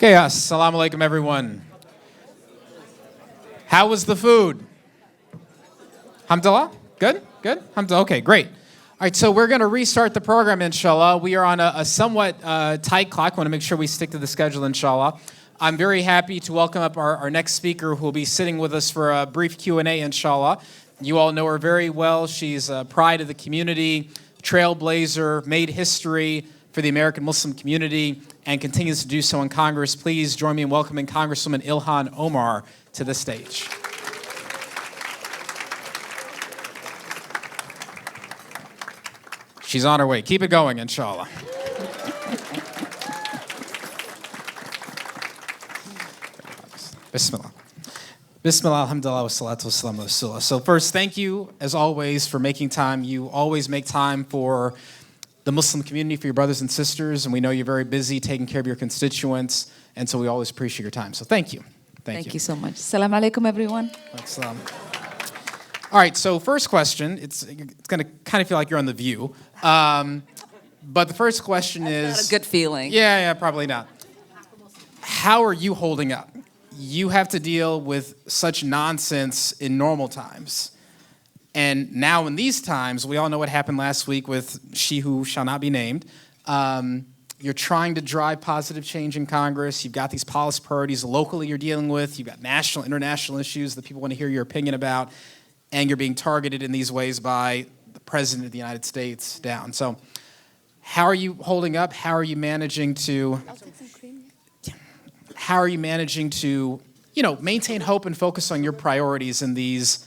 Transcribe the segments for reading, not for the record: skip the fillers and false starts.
Okay, assalamu alaikum, everyone. How was the food? Alhamdulillah? Good? Good? Alhamdulillah. Okay, great. All right, so we're going to restart the program, inshallah. We are on a somewhat tight clock. I want to make sure we stick to the schedule, inshallah. I'm very happy to welcome up our next speaker who will be sitting with us for a brief Q&A, inshallah. You all know her very well. She's a pride of the community, trailblazer, made history for the American Muslim community, and continues to do so in Congress. Please join me in welcoming Congresswoman Ilhan Omar to the stage. She's on her way. Keep it going, inshallah. Bismillah. Bismillah, alhamdulillah, wa salatu wa salam ala rasulullah. So first, thank you, as always, for making time. You always make time for the Muslim community, for your brothers and sisters, and we know you're very busy taking care of your constituents, and so we always appreciate your time. So thank you. Thank you so much. Assalamu alaikum, everyone. All right, so first question, it's going to kind of feel like you're on The View, but the first question is... Not a good feeling. Yeah, probably not. How are you holding up? You have to deal with such nonsense in normal times. And now in these times, we all know what happened last week with she who shall not be named. You're trying to drive positive change in Congress. You've got these policy priorities locally you're dealing with. You've got national, international issues that people want to hear your opinion about. And you're being targeted in these ways by the President of the United States down. So how are you holding up? How are you managing to... How are you managing to, maintain hope and focus on your priorities in these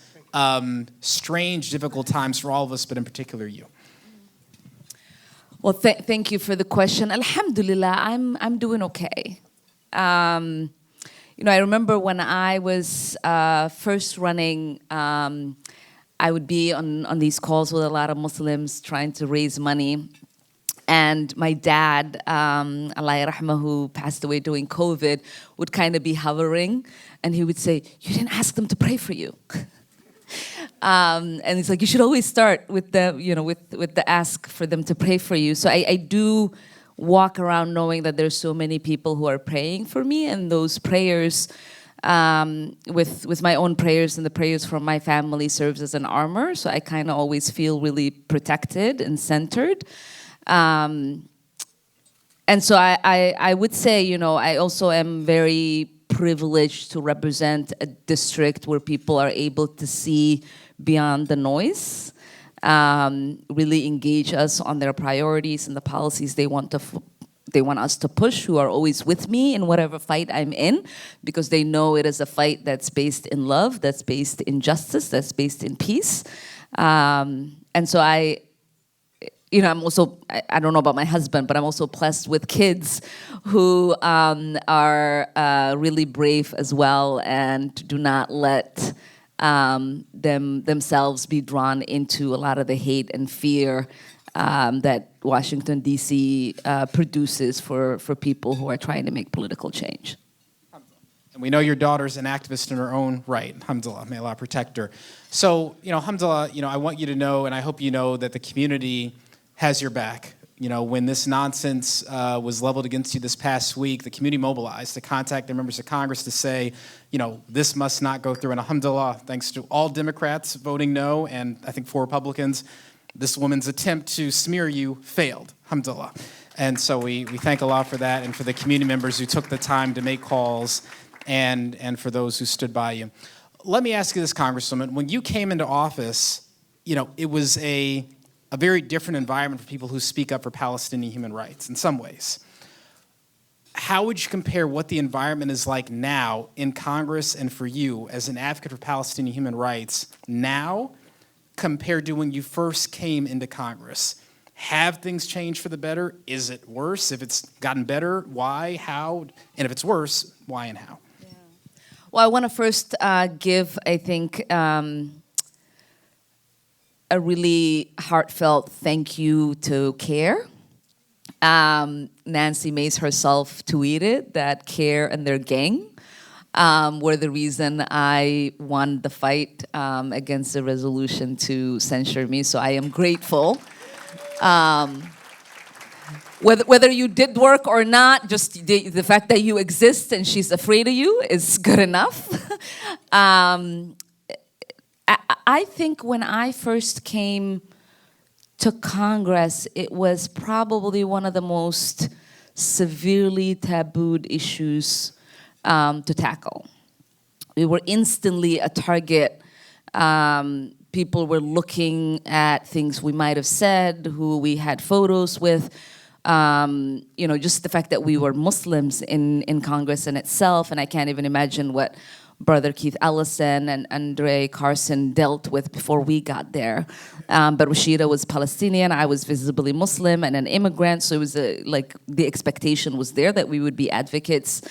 strange, difficult times for all of us, but in particular you? Well, thank you for the question. Alhamdulillah, I'm doing okay. I remember when I was first running, I would be on these calls with a lot of Muslims trying to raise money. And my dad, Allah yarahmah, who passed away during COVID, would kind of be hovering, and he would say, "You didn't ask them to pray for you." And he's like, "You should always start with the, with the ask for them to pray for you." So I do walk around knowing that there's so many people who are praying for me, and those prayers, with my own prayers and the prayers from my family, serves as an armor. So I kind of always feel really protected and centered. And so I would say, I also am very privileged to represent a district where people are able to see beyond the noise, really engage us on their priorities and the policies they want us to push, who are always with me in whatever fight I'm in, because they know it is a fight that's based in love, that's based in justice, that's based in peace. And so I'm also, I don't know about my husband, but I'm also blessed with kids who are really brave as well and do not let themselves be drawn into a lot of the hate and fear that Washington, D.C. Produces for people who are trying to make political change. And we know your daughter's an activist in her own right. Alhamdulillah, may Allah protect her. So, alhamdulillah, I want you to know, and I hope you know, that the community has your back. When this nonsense was leveled against you this past week, the community mobilized to contact the members of Congress to say, this must not go through. And alhamdulillah, thanks to all Democrats voting no, and I think 4 Republicans, this woman's attempt to smear you failed, alhamdulillah. And so we thank Allah for that, and for the community members who took the time to make calls, and for those who stood by you. Let me ask you this, Congresswoman. When you came into office, it was a very different environment for people who speak up for Palestinian human rights in some ways. How would you compare what the environment is like now in Congress and for you as an advocate for Palestinian human rights now compared to when you first came into Congress? Have things changed for the better? Is it worse? If it's gotten better, why, how? And if it's worse, why and how? Yeah. Well, I want to first give, I think, a really heartfelt thank you to CAIR. Nancy Mace herself tweeted that CAIR and their gang were the reason I won the fight against the resolution to censure me. So I am grateful whether you did work or not, just the fact that you exist and she's afraid of you is good enough. I think when I first came to Congress, it was probably one of the most severely tabooed issues to tackle. We were instantly a target. People were looking at things we might have said, who we had photos with. Just the fact that we were Muslims in Congress in itself, and I can't even imagine what Brother Keith Ellison and Andre Carson dealt with before we got there. But Rashida was Palestinian, I was visibly Muslim and an immigrant, so it was like the expectation was there that we would be advocates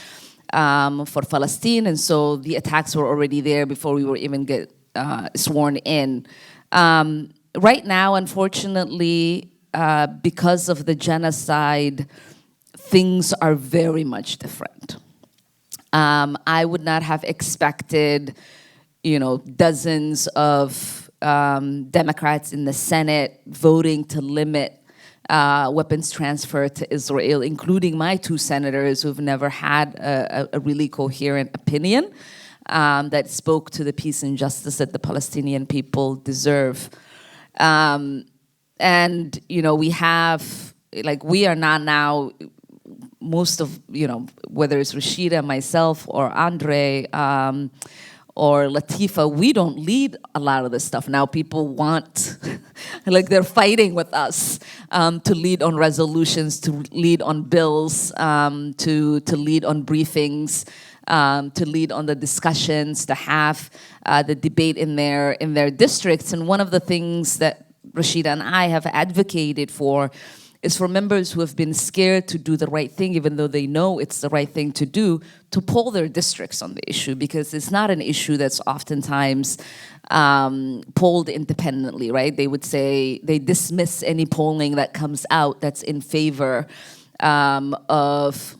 for Palestine, and so the attacks were already there before we were even get sworn in. Right now, unfortunately, because of the genocide, things are very much different. I would not have expected, dozens of Democrats in the Senate voting to limit weapons transfer to Israel, including my two senators who've never had a really coherent opinion that spoke to the peace and justice that the Palestinian people deserve. And, we have, we are not now, most of, whether it's Rashida, myself, or Andre, or Latifa, we don't lead a lot of this stuff. Now people want, they're fighting with us to lead on resolutions, to lead on bills, to lead on briefings, to lead on the discussions, to have the debate in their districts. And one of the things that Rashida and I have advocated for is for members who have been scared to do the right thing, even though they know it's the right thing to do, to poll their districts on the issue, because it's not an issue that's oftentimes polled independently, right? They would say, they dismiss any polling that comes out that's in favor of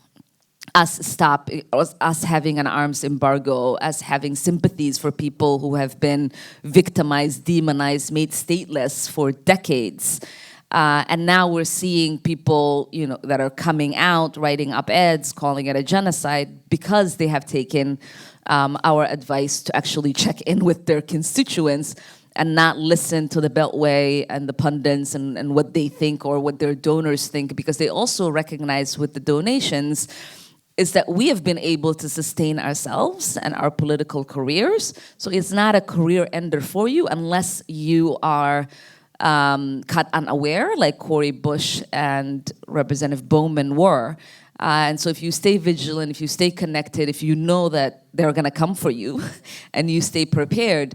us having an arms embargo, us having sympathies for people who have been victimized, demonized, made stateless for decades. And now we're seeing people, that are coming out, writing op-eds, calling it a genocide because they have taken our advice to actually check in with their constituents and not listen to the Beltway and the pundits and what they think or what their donors think, because they also recognize with the donations is that we have been able to sustain ourselves and our political careers. So it's not a career ender for you unless you are caught unaware, like Cori Bush and Representative Bowman were. And so if you stay vigilant, if you stay connected, if you know that they're gonna come for you and you stay prepared,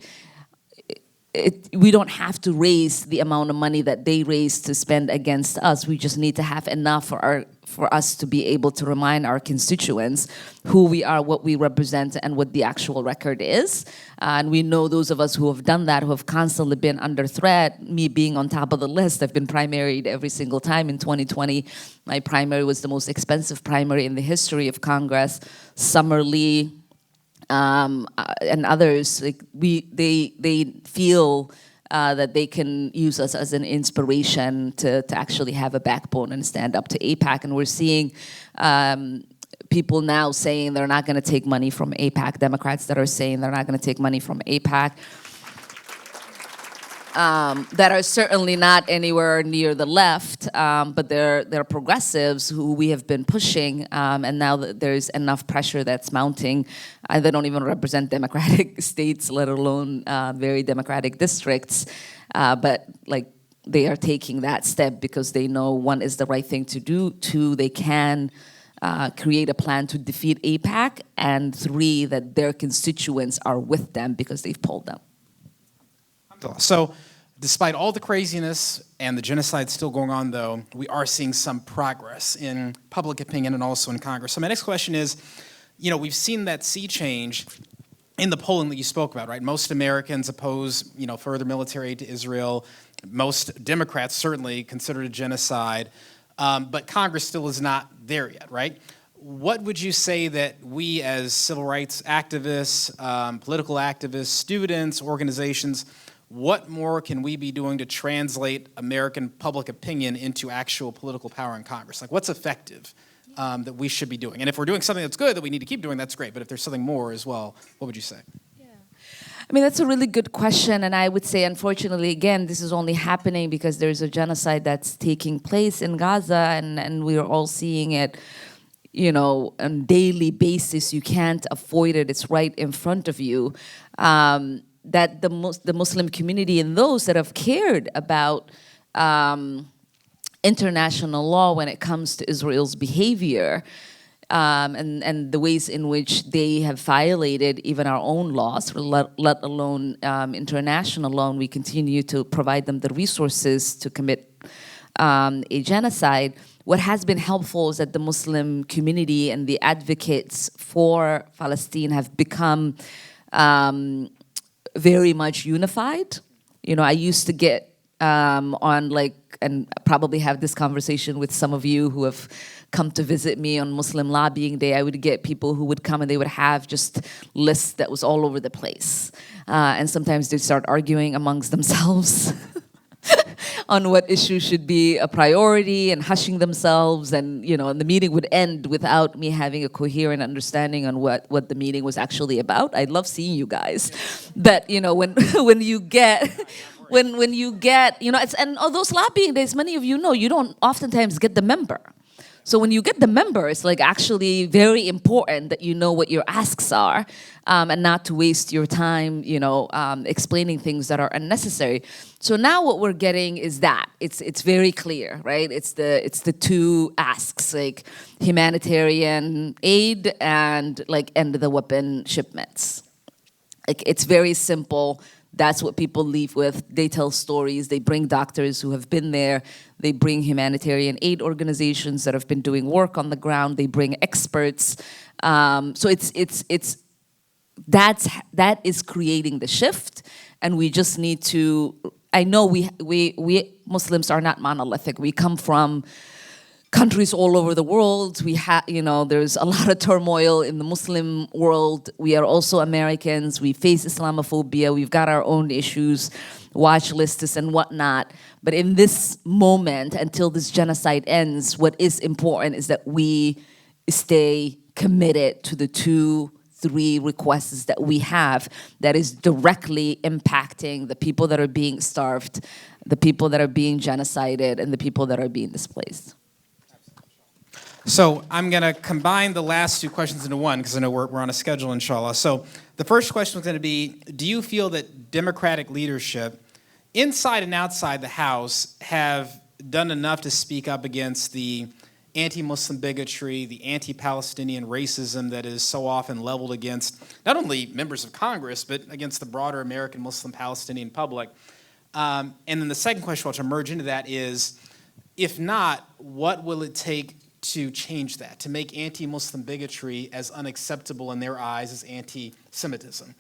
we don't have to raise the amount of money that they raise to spend against us. We just need to have enough for us to be able to remind our constituents who we are, what we represent, and what the actual record is. And we know those of us who have done that, who have constantly been under threat, me being on top of the list. I've been primaried every single time. In 2020, my primary was the most expensive primary in the history of Congress. Summer Lee, and others, they feel that they can use us as an inspiration to actually have a backbone and stand up to AIPAC. And we're seeing people now saying they're not going to take money from AIPAC, Democrats that are saying they're not going to take money from AIPAC. That are certainly not anywhere near the left, but they're progressives who we have been pushing, and now that there's enough pressure that's mounting, they don't even represent democratic states, let alone very democratic districts, but they are taking that step because they know, one, is the right thing to do, two, they can create a plan to defeat AIPAC, and three, that their constituents are with them because they've polled them. So, despite all the craziness and the genocide still going on, though, we are seeing some progress in public opinion and also in Congress. So my next question is, we've seen that sea change in the polling that you spoke about, right? Most Americans oppose, further military aid to Israel. Most Democrats certainly consider it a genocide, but Congress still is not there yet, right? What would you say that we as civil rights activists, political activists, students, organizations, what more can we be doing to translate American public opinion into actual political power in Congress? Like, what's effective that we should be doing? And if we're doing something that's good that we need to keep doing, that's great. But if there's something more as well, what would you say? I mean, that's a really good question, and I would say, unfortunately, again, this is only happening because there's a genocide that's taking place in Gaza, and we're all seeing it, you know, on a daily basis. You can't avoid it. It's right in front of you. That the Muslim community and those that have cared about international law when it comes to Israel's behavior, and the ways in which they have violated even our own laws, let alone international law, and we continue to provide them the resources to commit a genocide. What has been helpful is that the Muslim community and the advocates for Palestine have become very much unified. You know, I used to get on like, and probably have this conversation with some of you who have come to visit me on Muslim Lobbying Day. I would get people who would come and they would have just lists that was all over the place. And sometimes they'd start arguing amongst themselves on what issue should be a priority and hushing themselves. And, you know, and the meeting would end without me having a coherent understanding on what the meeting was actually about. I love seeing you guys. But, you know, when you get... When you get, you know, and all those lobbying days, many of you know, you don't oftentimes get the member. So when you get the member, it's like actually very important that you know what your asks are, and not to waste your time, you know, explaining things that are unnecessary. So now what we're getting is that it's very clear, right? It's the two asks, like humanitarian aid and like end the weapon shipments. Like, it's very simple. That's what people leave with. They tell stories. They bring doctors who have been there. They bring humanitarian aid organizations that have been doing work on the ground. They bring experts. So that is creating the shift, and we just need to. I know we Muslims are not monolithic. We come from countries all over the world. We have, you know, there's a lot of turmoil in the Muslim world. We are also Americans. We face Islamophobia. We've got our own issues, watch lists and whatnot. But in this moment, until this genocide ends, what is important is that we stay committed to the 2-3 requests that we have that is directly impacting the people that are being starved, the people that are being genocided, and the people that are being displaced. So I'm going to combine the last two questions into one because I know we're on a schedule, inshallah. So the first question was going to be, do you feel that Democratic leadership inside and outside the House have done enough to speak up against the anti-Muslim bigotry, the anti-Palestinian racism that is so often leveled against not only members of Congress, but against the broader American Muslim Palestinian public? And then the second question, which I'll merge into that, is, if not, what will it take to change that, to make anti-Muslim bigotry as unacceptable in their eyes as anti-Semitism?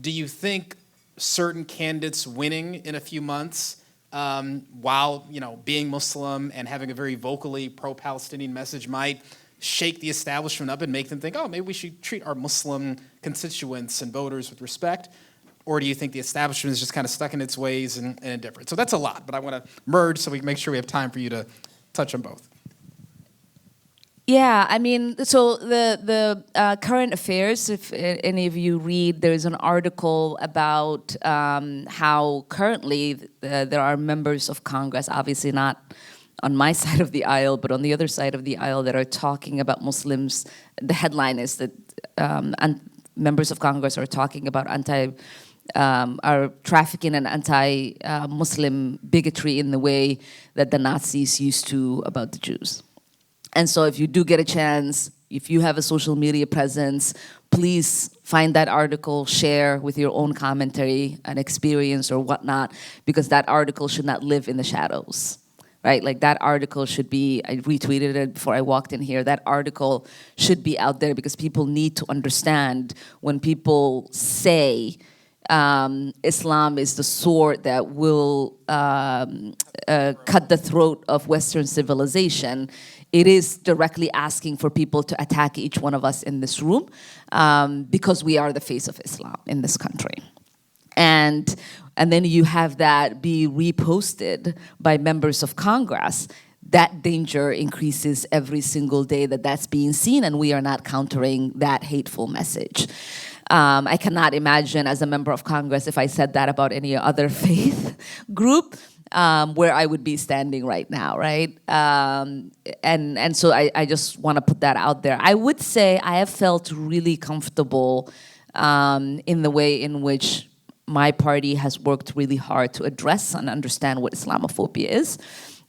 Do you think certain candidates winning in a few months while, you know, being Muslim and having a very vocally pro-Palestinian message might shake the establishment up and make them think, oh, maybe we should treat our Muslim constituents and voters with respect? Or do you think the establishment is just kind of stuck in its ways and indifferent? So that's a lot, but I want to merge so we can make sure we have time for you to touch on both. Yeah, I mean, so the current affairs, if any of you read, there's an article about how currently there are members of Congress, obviously not on my side of the aisle, but on the other side of the aisle, that are talking about Muslims. The headline is that members of Congress are talking about are trafficking and anti-Muslim bigotry in the way that the Nazis used to about the Jews. And so if you do get a chance, if you have a social media presence, please find that article, share with your own commentary and experience or whatnot, because that article should not live in the shadows, right? Like, that article should be, I retweeted it before I walked in here, that article should be out there because people need to understand when people say Islam is the sword that will cut the throat of Western civilization. It is directly asking for people to attack each one of us in this room because we are the face of Islam in this country. And then you have that be reposted by members of Congress. That danger increases every single day that that's being seen, and we are not countering that hateful message. I cannot imagine as a member of Congress if I said that about any other faith group, where I would be standing right now, right? And so I just want to put that out there. I would say I have felt really comfortable in the way in which my party has worked really hard to address and understand what Islamophobia is.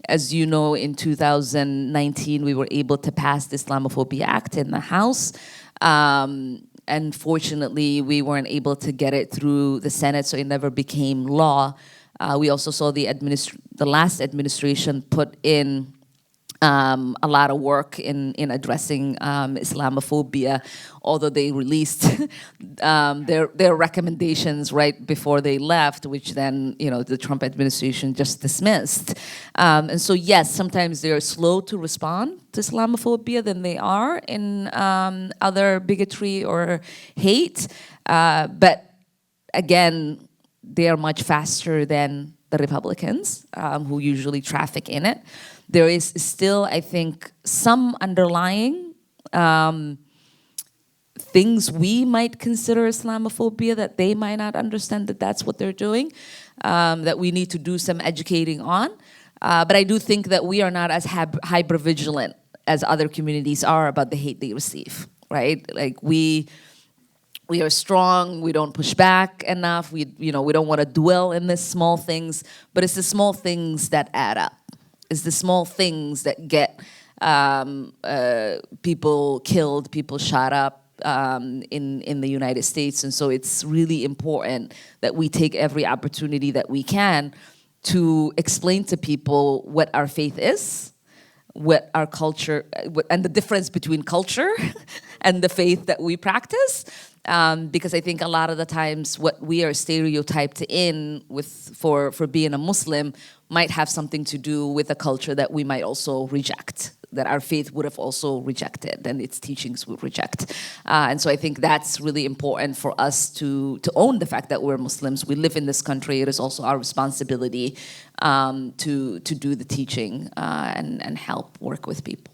As you know, in 2019, we were able to pass the Islamophobia Act in the House. Unfortunately, we weren't able to get it through the Senate, so it never became law. We also saw the last administration put in a lot of work in addressing Islamophobia, although they released their recommendations right before they left, which then the Trump administration just dismissed. And so yes, sometimes they're slow to respond to Islamophobia than they are in other bigotry or hate. But again, they are much faster than the Republicans, who usually traffic in it. There is still, I think, some underlying things we might consider Islamophobia that they might not understand that that's what they're doing, that we need to do some educating on. But I do think that we are not as hyper-vigilant as other communities are about the hate they receive, right? Like we are strong, we don't push back enough, we don't want to dwell in the small things, but it's the small things that add up. It's the small things that get people killed, people shot up in the United States. And so it's really important that we take every opportunity that we can to explain to people what our faith is, what our culture, and the difference between culture and the faith that we practice. Because I think a lot of the times what we are stereotyped in for being a Muslim might have something to do with a culture that we might also reject, that our faith would have also rejected and its teachings would reject. And so I think that's really important for us to own the fact that we're Muslims. We live in this country. It is also our responsibility to do the teaching and help work with people.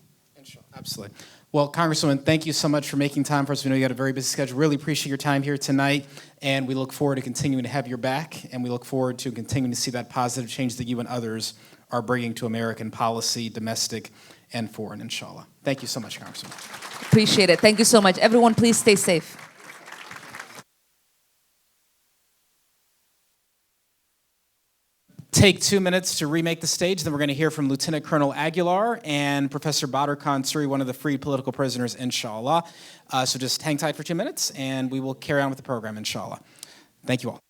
Absolutely. Well, Congresswoman, thank you so much for making time for us. We know you got a very busy schedule. Really appreciate your time here tonight, and we look forward to continuing to have your back, and we look forward to continuing to see that positive change that you and others are bringing to American policy, domestic and foreign, inshallah. Thank you so much, Congresswoman. Appreciate it. Thank you so much. Everyone, please stay safe. Take 2 minutes to remake the stage. Then we're going to hear from Lieutenant Colonel Aguilar and Professor Badr Khan Suri, one of the freed political prisoners, inshallah. So just hang tight for 2 minutes, and we will carry on with the program, inshallah. Thank you all.